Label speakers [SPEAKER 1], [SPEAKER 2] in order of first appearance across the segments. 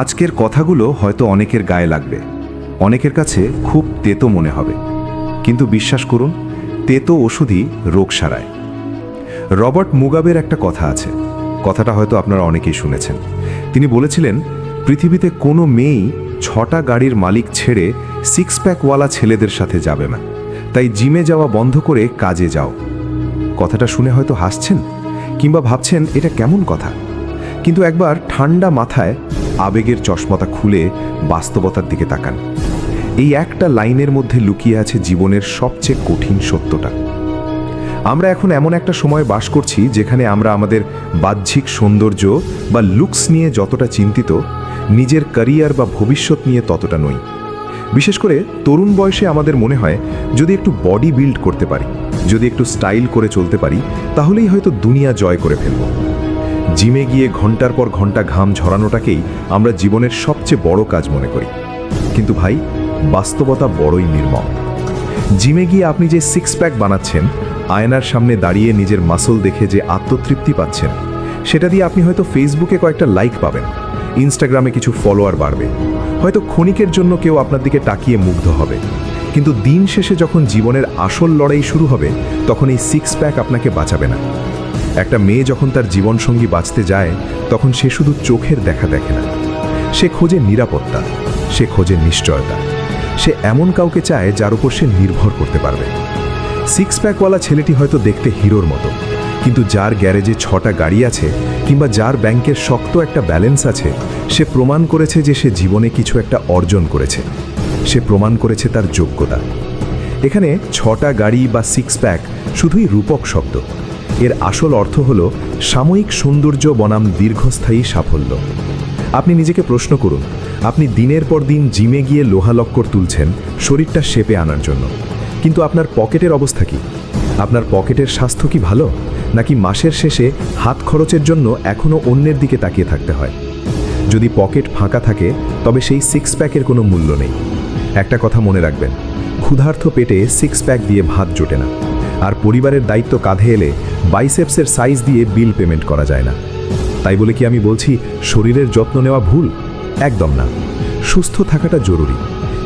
[SPEAKER 1] আজকের কথাগুলো হয়তো অনেকের গায়ে লাগবে, অনেকের কাছে খুব তেতো মনে হবে, কিন্তু বিশ্বাস করুন, তেতো ওষুধই রোগ সারায়। রবার্ট মুগাবের একটা কথা আছে, কথাটা হয়তো আপনারা অনেকেই শুনেছেন। তিনি বলেছিলেন, পৃথিবীতে কোনো মেয়েই 6টা গাড়ির মালিক ছেড়ে সিক্স প্যাকওয়ালা ছেলেদের সাথে যাবে না, তাই জিমে যাওয়া বন্ধ করে কাজে যাও। কথাটা শুনে হয়তো হাসছেন কিংবা ভাবছেন এটা কেমন কথা, কিন্তু একবার ঠান্ডা মাথায় আবেগের চশমাটা খুলে বাস্তবতার দিকে তাকান। এই একটা লাইনের মধ্যে লুকিয়ে আছে জীবনের সবচেয়ে কঠিন সত্যটা। আমরা এখন এমন একটা সময় বাস করছি যেখানে আমরা আমাদের বাহ্যিক সৌন্দর্য বা লুকস নিয়ে যতটা চিন্তিত, নিজের ক্যারিয়ার বা ভবিষ্যৎ নিয়ে ততটা নই। বিশেষ করে তরুণ বয়সে আমাদের মনে হয়, যদি একটু বডি বিল্ড করতে পারি, যদি একটু স্টাইল করে চলতে পারি, তাহলেই হয়তো দুনিয়া জয় করে ফেলব। জিমে গিয়ে ঘন্টার পর ঘন্টা ঘাম ঝরানোটাকেই আমরা জীবনের সবচেয়ে বড় কাজ মনে করি। কিন্তু ভাই, বাস্তবতা বড়ই নির্মম। জিমে গিয়ে আপনি যে সিক্স প্যাক বানাচ্ছেন, আয়নার সামনে দাঁড়িয়ে নিজের মাসল দেখে যে আত্মতৃপ্তি পাচ্ছেন, সেটা দিয়ে আপনি হয়তো ফেসবুকে কয়েকটা লাইক পাবেন, ইনস্টাগ্রামে কিছু ফলোয়ার বাড়বে, হয়তো ক্ষণিকের জন্য কেউ আপনার দিকে তাকিয়ে মুগ্ধ হবে। কিন্তু দিন শেষে যখন জীবনের আসল লড়াই শুরু হবে, তখন এই সিক্স প্যাক আপনাকে বাঁচাবে না। একটা মেয়ে যখন তার জীবনসঙ্গী বাঁচতে যায়, তখন সে শুধু চোখের দেখা দেখে না, সে খোঁজে নিরাপত্তা, সে খোঁজে নিশ্চয়তা, সে এমন কাউকে চায় যার উপর সে নির্ভর করতে পারবে। সিক্স প্যাকওয়ালা ছেলেটি হয়তো দেখতে হিরোর মতো, কিন্তু যার গ্যারেজে 6টা গাড়ি আছে কিংবা যার ব্যাংকের শক্ত একটা ব্যালেন্স আছে, সে প্রমাণ করেছে যে সে জীবনে কিছু একটা অর্জন করেছে, সে প্রমাণ করেছে তার যোগ্যতা। এখানে 6টা গাড়ি বা সিক্স প্যাক শুধুই রূপক শব্দ, এর আসল অর্থ হল সাময়িক সৌন্দর্য বনাম দীর্ঘস্থায়ী সাফল্য। আপনি নিজেকে প্রশ্ন করুন, আপনি দিনের পর দিন জিমে গিয়ে লোহালক্কর তুলছেন শরীরটা শেপে আনার জন্য, কিন্তু আপনার পকেটের অবস্থা কি? আপনার পকেটের স্বাস্থ্য কি ভালো, নাকি মাসের শেষে হাত খরচের জন্য এখনও অন্যের দিকে তাকিয়ে থাকতে হয়? যদি পকেট ফাঁকা থাকে, তবে সেই সিক্স প্যাকের কোনো মূল্য নেই। একটা কথা মনে রাখবেন, ক্ষুধার্ত পেটে সিক্স প্যাক দিয়ে ভাত জোটে না, আর পরিবারের দায়িত্ব কাঁধে এলে বাইসেপসের সাইজ দিয়ে বিল পেমেন্ট করা যায় না। তাই বলে কি আমি বলছি শরীরের যত্ন নেওয়া ভুল? একদম না। সুস্থ থাকাটা জরুরি,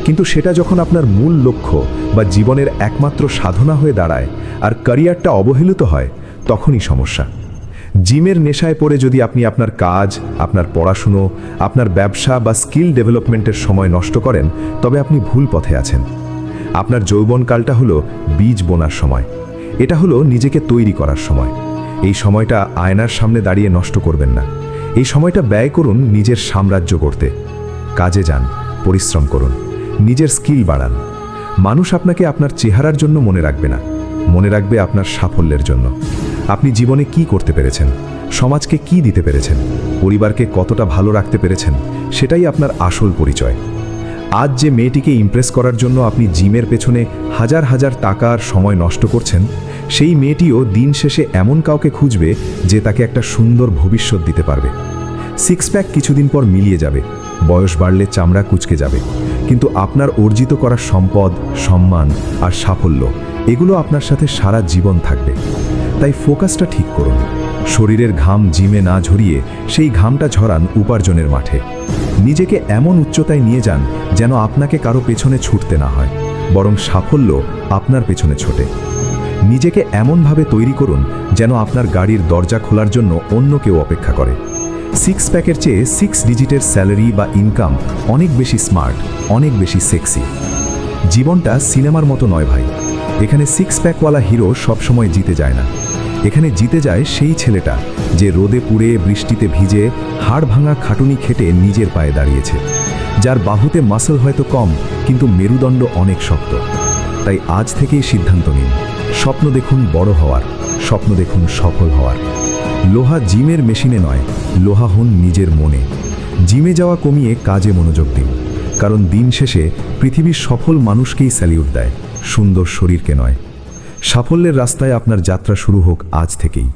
[SPEAKER 1] কিন্তু সেটা যখন আপনার মূল লক্ষ্য বা জীবনের একমাত্র সাধনা হয়ে দাঁড়ায় আর ক্যারিয়ারটা অবহেলিত হয়, তখনই সমস্যা। জিমের নেশায় পড়ে যদি আপনি আপনার কাজ, আপনার পড়াশুনো, আপনার ব্যবসা বা স্কিল ডেভেলপমেন্টের সময় নষ্ট করেন, তবে আপনি ভুল পথে আছেন। আপনার যৌবনকালটা হলো বীজ বোনার সময়, এটা হলো নিজেকে তৈরি করার সময়। এই সময়টা আয়নার সামনে দাঁড়িয়ে নষ্ট করবেন না। এই সময়টা ব্যয় করুন নিজের সাম্রাজ্য গড়তে। কাজে যান, পরিশ্রম করুন, নিজের স্কিল বাড়ান। মানুষ আপনাকে আপনার চেহারার জন্য মনে রাখবে না, মনে রাখবে আপনার সাফল্যের জন্য। আপনি জীবনে কি করতে পেরেছেন, সমাজকে কি দিতে পেরেছেন, পরিবারকে কতটা ভালো রাখতে পেরেছেন, সেটাই আপনার আসল পরিচয়। আজ যে মেয়েটিকে ইমপ্রেস করার জন্য আপনি জিমের পেছনে হাজার হাজার টাকা আর সময় নষ্ট করছেন, সেই মেয়েটিও দিন শেষে এমন কাউকে খুঁজবে যে তাকে একটা সুন্দর ভবিষ্যৎ দিতে পারবে। সিক্স প্যাক কিছুদিন পর মিলিয়ে যাবে, বয়স বাড়লে চামড়া কুঁচকে যাবে, কিন্তু আপনার অর্জিত করা সম্পদ, সম্মান আর সাফল্য, এগুলো আপনার সাথে সারা জীবন থাকবে। তাই ফোকাসটা ঠিক করুন। শরীরের ঘাম জিমে না ঝরিয়ে সেই ঘামটা ঝরান উপার্জনের মাঠে। নিজেকে এমন উচ্চতায় নিয়ে যান যেন আপনাকে কারো পেছনে ছুটতে না হয়, বরং সাফল্য আপনার পেছনে ছোটে। নিজেকে এমনভাবে তৈরি করুন যেন আপনার গাড়ির দরজা খোলার জন্য অন্য কেউ অপেক্ষা করে। সিক্স প্যাকের চেয়ে 6 ডিজিটের স্যালারি বা ইনকাম অনেক বেশি স্মার্ট, অনেক বেশি সেক্সি। জীবনটা সিনেমার মতো নয় ভাই। এখানে সিক্স প্যাকওয়ালা হিরো সবসময় জিতে যায় না। এখানে জিতে যায় সেই ছেলেটা যে রোদে পুড়ে, বৃষ্টিতে ভিজে, হাড় ভাঙা খাটুনি খেটে নিজের পায়ে দাঁড়িয়েছে, যার বাহুতে মাসল হয়তো কম, কিন্তু মেরুদণ্ড অনেক শক্ত। তাই আজ থেকেই সিদ্ধান্ত নিন, স্বপ্ন দেখুন বড় হওয়ার, স্বপ্ন দেখুন সফল হওয়ার। লোহা জিমের মেশিনে নয়, লোহা হন নিজের মনে। জিমে যাওয়া কমিয়ে কাজে মনোযোগ দিন, কারণ দিন শেষে পৃথিবীর সফল মানুষকেই স্যালিউট দেয়, সুন্দর শরীরকে নয়। সাফল্যের রাস্তায় আপনার যাত্রা শুরু হোক আজ থেকেই।